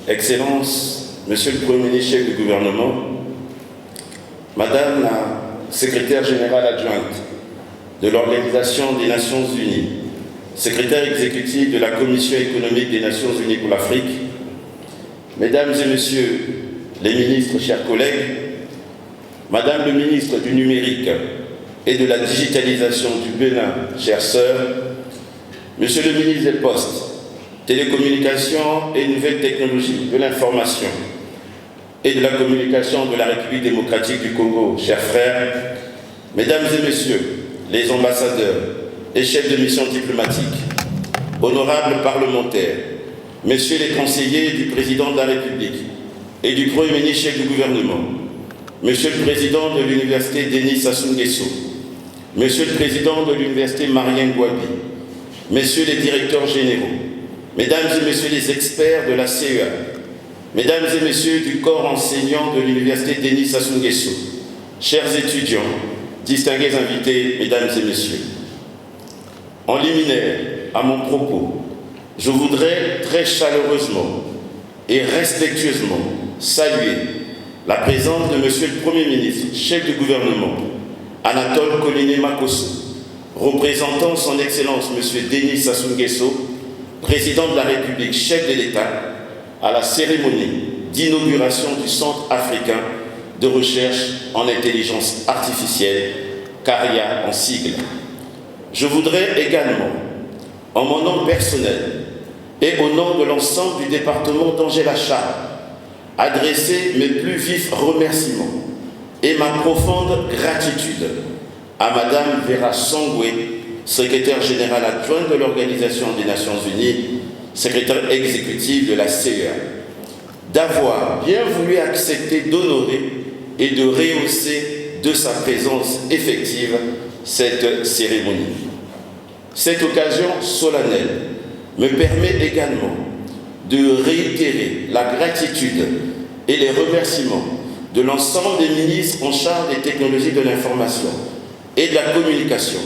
Excellences, Monsieur le Premier ministre chef du gouvernement, Madame la secrétaire générale adjointe de l'Organisation des Nations Unies, secrétaire exécutive de la Commission économique des Nations Unies pour l'Afrique, Mesdames et Messieurs les ministres, chers collègues, Madame le ministre du Numérique et de la Digitalisation du Bénin, chères sœurs, Monsieur le ministre des Postes, Télécommunications et Nouvelles Technologies, de l'Information et de la Communication de la République démocratique du Congo, chers frères, Mesdames et Messieurs les ambassadeurs et chefs de mission diplomatique, honorables parlementaires, Messieurs les conseillers du Président de la République et du Premier ministre chef du gouvernement, Monsieur le Président de l'Université Denis Sassou Nguesso, Monsieur le Président de l'Université Marien Ngouabi, Messieurs les directeurs généraux, Mesdames et Messieurs les experts de la CEA, Mesdames et Messieurs du corps enseignant de l'Université Denis Sassou Nguesso, chers étudiants, distingués invités, Mesdames et Messieurs, en liminaire à mon propos, je voudrais très chaleureusement et respectueusement saluer la présence de Monsieur le Premier ministre, chef du gouvernement, Anatole Koliné Makosso, représentant son Excellence Monsieur Denis Sassou Nguesso, président de la République, chef de l'État, à la cérémonie d'inauguration du Centre africain de recherche en intelligence artificielle, CARIA en sigle. Je voudrais également, en mon nom personnel et au nom de l'ensemble du département d'Angers-la-Charre, adresser mes plus vifs remerciements et ma profonde gratitude à Madame Vera Songwe, secrétaire générale adjointe de l'Organisation des Nations Unies, secrétaire exécutive de la CEA, d'avoir bien voulu accepter d'honorer et de rehausser de sa présence effective cette cérémonie. Cette occasion solennelle me permet également de réitérer la gratitude et les remerciements de l'ensemble des ministres en charge des technologies de l'information et de la communication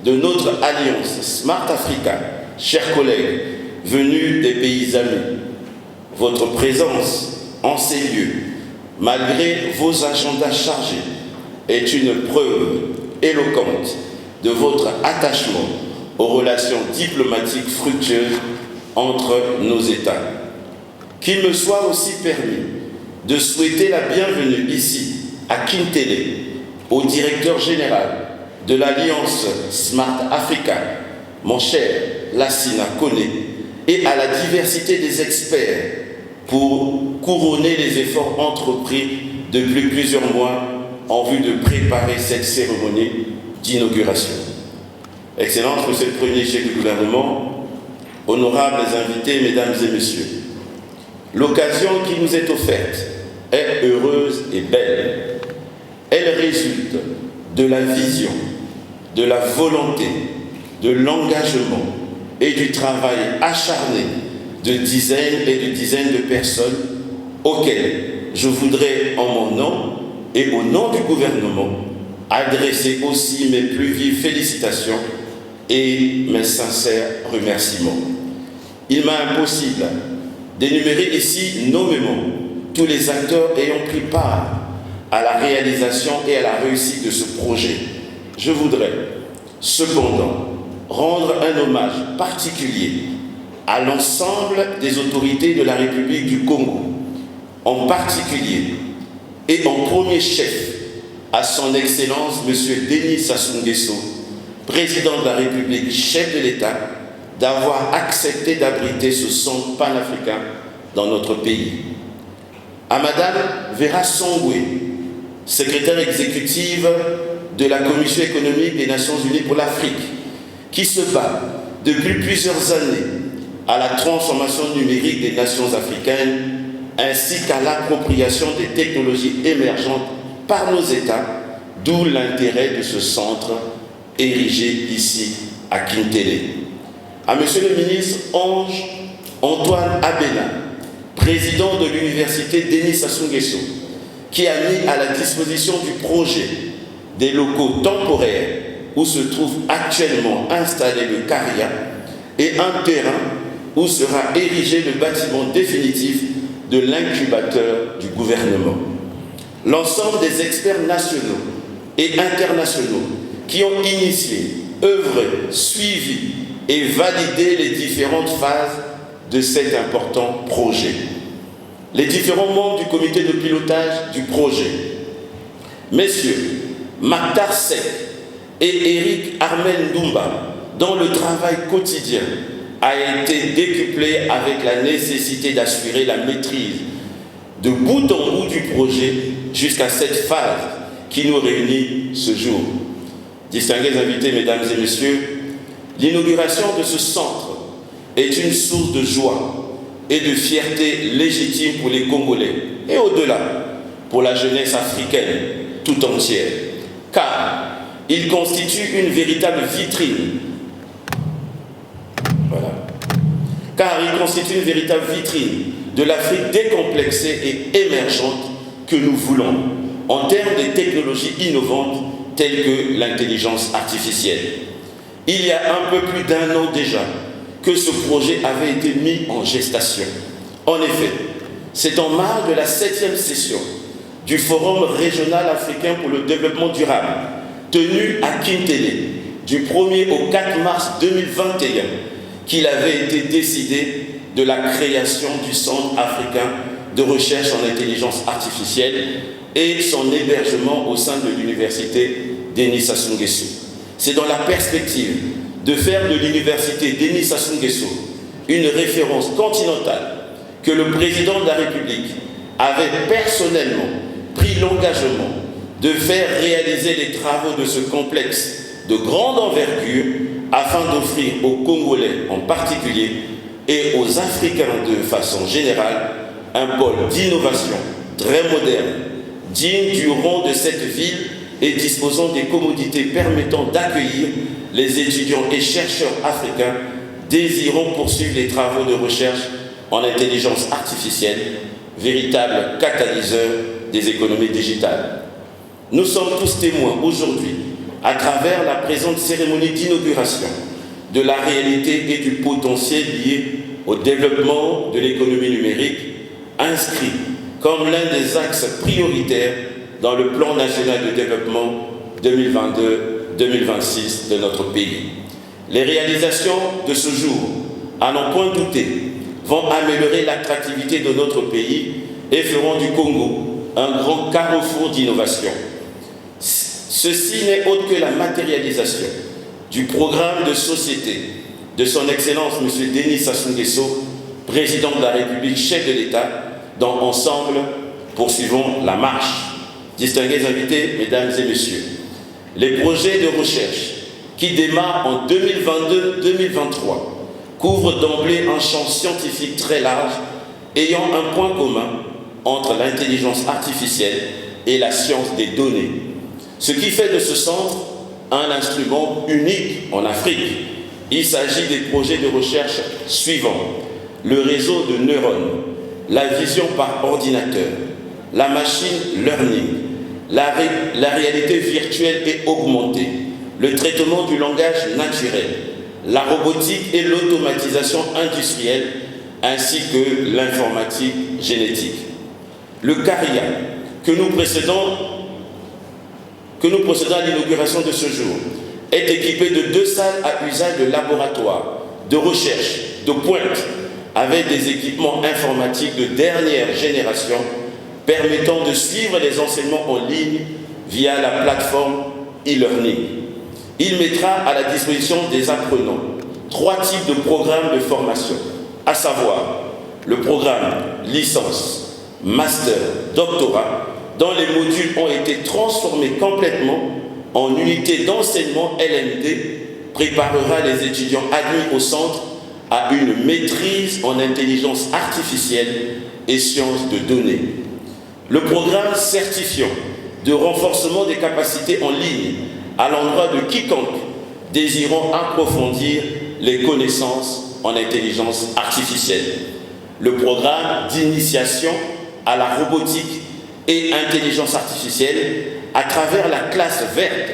de notre alliance Smart Africa, chers collègues venus des pays amis. Votre présence en ces lieux, malgré vos agendas chargés, est une preuve éloquente de votre attachement aux relations diplomatiques fructueuses entre nos États. Qu'il me soit aussi permis de souhaiter la bienvenue ici, à Kintélé, au directeur général de l'Alliance Smart Africa, mon cher Lassina Koné, et à la diversité des experts pour couronner les efforts entrepris depuis plusieurs mois en vue de préparer cette cérémonie d'inauguration. Excellences, Monsieur le Premier chef du gouvernement, honorables invités, Mesdames et Messieurs, l'occasion qui nous est offerte est heureuse et belle. Elle résulte de la vision, de la volonté, de l'engagement et du travail acharné de dizaines et de dizaines de personnes auxquelles je voudrais, en mon nom et au nom du gouvernement, adresser aussi mes plus vives félicitations et mes sincères remerciements. Il m'est impossible d'énumérer ici nommément tous les acteurs ayant pris part à la réalisation et à la réussite de ce projet. Je voudrais cependant rendre un hommage particulier à l'ensemble des autorités de la République du Congo, en particulier et en premier chef à son Excellence M. Denis Sassou Nguesso, président de la République, chef de l'État, d'avoir accepté d'abriter ce centre panafricain dans notre pays. À Madame Vera Songwe, secrétaire exécutive de la Commission économique des Nations Unies pour l'Afrique, qui se bat depuis plusieurs années à la transformation numérique des nations africaines ainsi qu'à l'appropriation des technologies émergentes par nos États, d'où l'intérêt de ce centre érigé ici à Kintélé. À Monsieur le ministre Antoine Abena, président de l'Université Denis Sassou Nguesso, qui a mis à la disposition du projet des locaux temporaires où se trouve actuellement installé le CARIA et un terrain où sera érigé le bâtiment définitif de l'incubateur du gouvernement. L'ensemble des experts nationaux et internationaux qui ont initié, œuvré, suivi et validé les différentes phases de cet important projet. Les différents membres du comité de pilotage du projet, messieurs Maktar Seck et Eric Armel Ndoumba, dont le travail quotidien a été décuplé avec la nécessité d'assurer la maîtrise de bout en bout du projet jusqu'à cette phase qui nous réunit ce jour. Distingués invités, mesdames et messieurs, l'inauguration de ce centre est une source de joie et de fierté légitime pour les Congolais et au-delà, pour la jeunesse africaine tout entière, car il constitue une véritable vitrine. Car il constitue une véritable vitrine de l'Afrique décomplexée et émergente que nous voulons, en termes de technologies innovantes telles que l'intelligence artificielle. Il y a un peu plus d'1 an déjà que ce projet avait été mis en gestation. En effet, c'est en marge de la 7e session du Forum régional africain pour le développement durable, tenu à Kintélé du 1er au 4 mars 2021, qu'il avait été décidé de la création du Centre africain de recherche en intelligence artificielle et son hébergement au sein de l'université Denis Sassou Nguesso. C'est dans la perspective de faire de l'université Denis Sassou Nguesso une référence continentale que le président de la République avait personnellement pris l'engagement de faire réaliser les travaux de ce complexe de grande envergure afin d'offrir aux Congolais en particulier et aux Africains de façon générale un pôle d'innovation très moderne, digne du rang de cette ville et disposant des commodités permettant d'accueillir les étudiants et chercheurs africains désirant poursuivre les travaux de recherche en intelligence artificielle, véritable catalyseur des économies digitales. Nous sommes tous témoins aujourd'hui, à travers la présente cérémonie d'inauguration, de la réalité et du potentiel lié au développement de l'économie numérique, inscrit comme l'un des axes prioritaires dans le plan national de développement 2022-2026 de notre pays. Les réalisations de ce jour, à n'en point douter, vont améliorer l'attractivité de notre pays et feront du Congo un grand carrefour d'innovation. Ceci n'est autre que la matérialisation du programme de société de son Excellence M. Denis Sassou Nguesso, président de la République, chef de l'État, dont ensemble poursuivons la marche. Distingués invités, mesdames et messieurs, les projets de recherche qui démarrent en 2022-2023 couvrent d'emblée un champ scientifique très large ayant un point commun entre l'intelligence artificielle et la science des données. Ce qui fait de ce centre un instrument unique en Afrique. Il s'agit des projets de recherche suivants: le réseau de neurones, la vision par ordinateur, la machine learning, la réalité virtuelle et augmentée, le traitement du langage naturel, la robotique et l'automatisation industrielle, ainsi que l'informatique génétique. Le CARIA, que nous procédons à l'inauguration de ce jour, est équipé de 2 salles à usage de laboratoire, de recherche, de pointe, avec des équipements informatiques de dernière génération permettant de suivre les enseignements en ligne via la plateforme e-learning. Il mettra à la disposition des apprenants 3 types de programmes de formation, à savoir le programme licence, master, doctorat, dont les modules ont été transformés complètement en unités d'enseignement LMD, préparera les étudiants admis au centre à une maîtrise en intelligence artificielle et sciences de données. Le programme certifiant de renforcement des capacités en ligne à l'endroit de quiconque désirant approfondir les connaissances en intelligence artificielle. Le programme d'initiation à la robotique et intelligence artificielle à travers la classe verte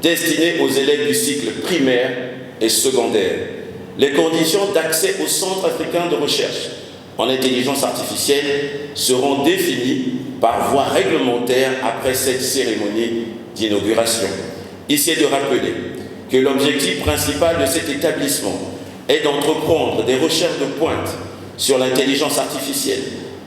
destinée aux élèves du cycle primaire et secondaire. Les conditions d'accès au Centre africain de recherche en intelligence artificielle seront définies par voie réglementaire après cette cérémonie d'inauguration. Ici est de rappeler que l'objectif principal de cet établissement est d'entreprendre des recherches de pointe sur l'intelligence artificielle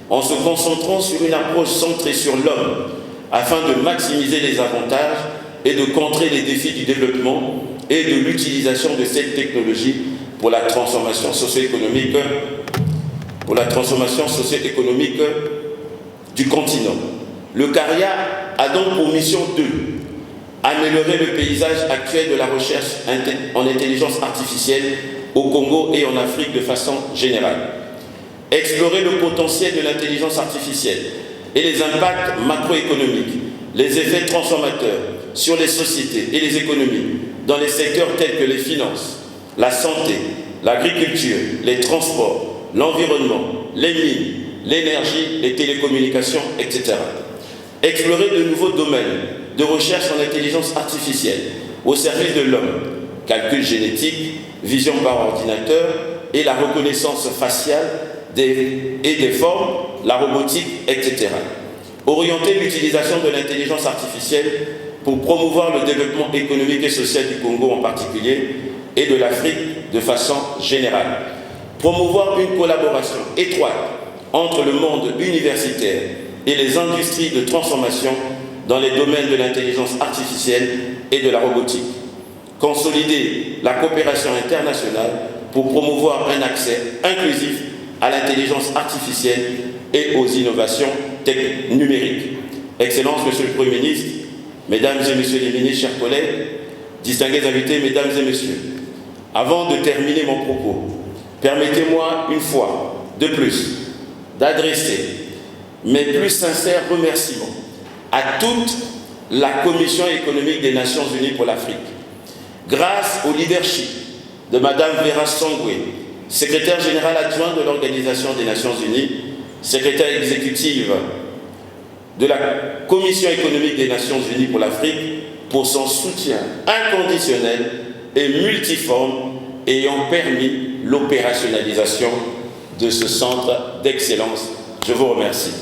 en se concentrant sur une approche centrée sur l'homme afin de maximiser les avantages et de contrer les défis du développement et de l'utilisation de cette technologie pour la transformation socio-économique du continent. Le CARIA a donc pour mission de améliorer le paysage actuel de la recherche en intelligence artificielle au Congo et en Afrique de façon générale, explorer le potentiel de l'intelligence artificielle et les impacts macroéconomiques, les effets transformateurs sur les sociétés et les économies dans les secteurs tels que les finances, la santé, l'agriculture, les transports, l'environnement, les mines, l'énergie, les télécommunications, etc. Explorer de nouveaux domaines de recherche en intelligence artificielle au service de l'homme, calcul génétique, vision par ordinateur et la reconnaissance faciale et des formes, la robotique, etc. Orienter l'utilisation de l'intelligence artificielle pour promouvoir le développement économique et social du Congo en particulier et de l'Afrique de façon générale. Promouvoir une collaboration étroite entre le monde universitaire et les industries de transformation dans les domaines de l'intelligence artificielle et de la robotique. Consolider la coopération internationale pour promouvoir un accès inclusif à l'intelligence artificielle et aux innovations numériques. Excellences, Monsieur le Premier ministre, Mesdames et Messieurs les ministres, chers collègues, distingués invités, Mesdames et Messieurs, avant de terminer mon propos, permettez-moi une fois de plus d'adresser mes plus sincères remerciements à toute la Commission économique des Nations Unies pour l'Afrique. Grâce au leadership de Madame Vera Songwe, secrétaire générale adjointe de l'Organisation des Nations Unies, secrétaire exécutive de la Commission économique des Nations Unies pour l'Afrique, pour son soutien inconditionnel et multiforme ayant permis l'opérationnalisation de ce centre d'excellence. Je vous remercie.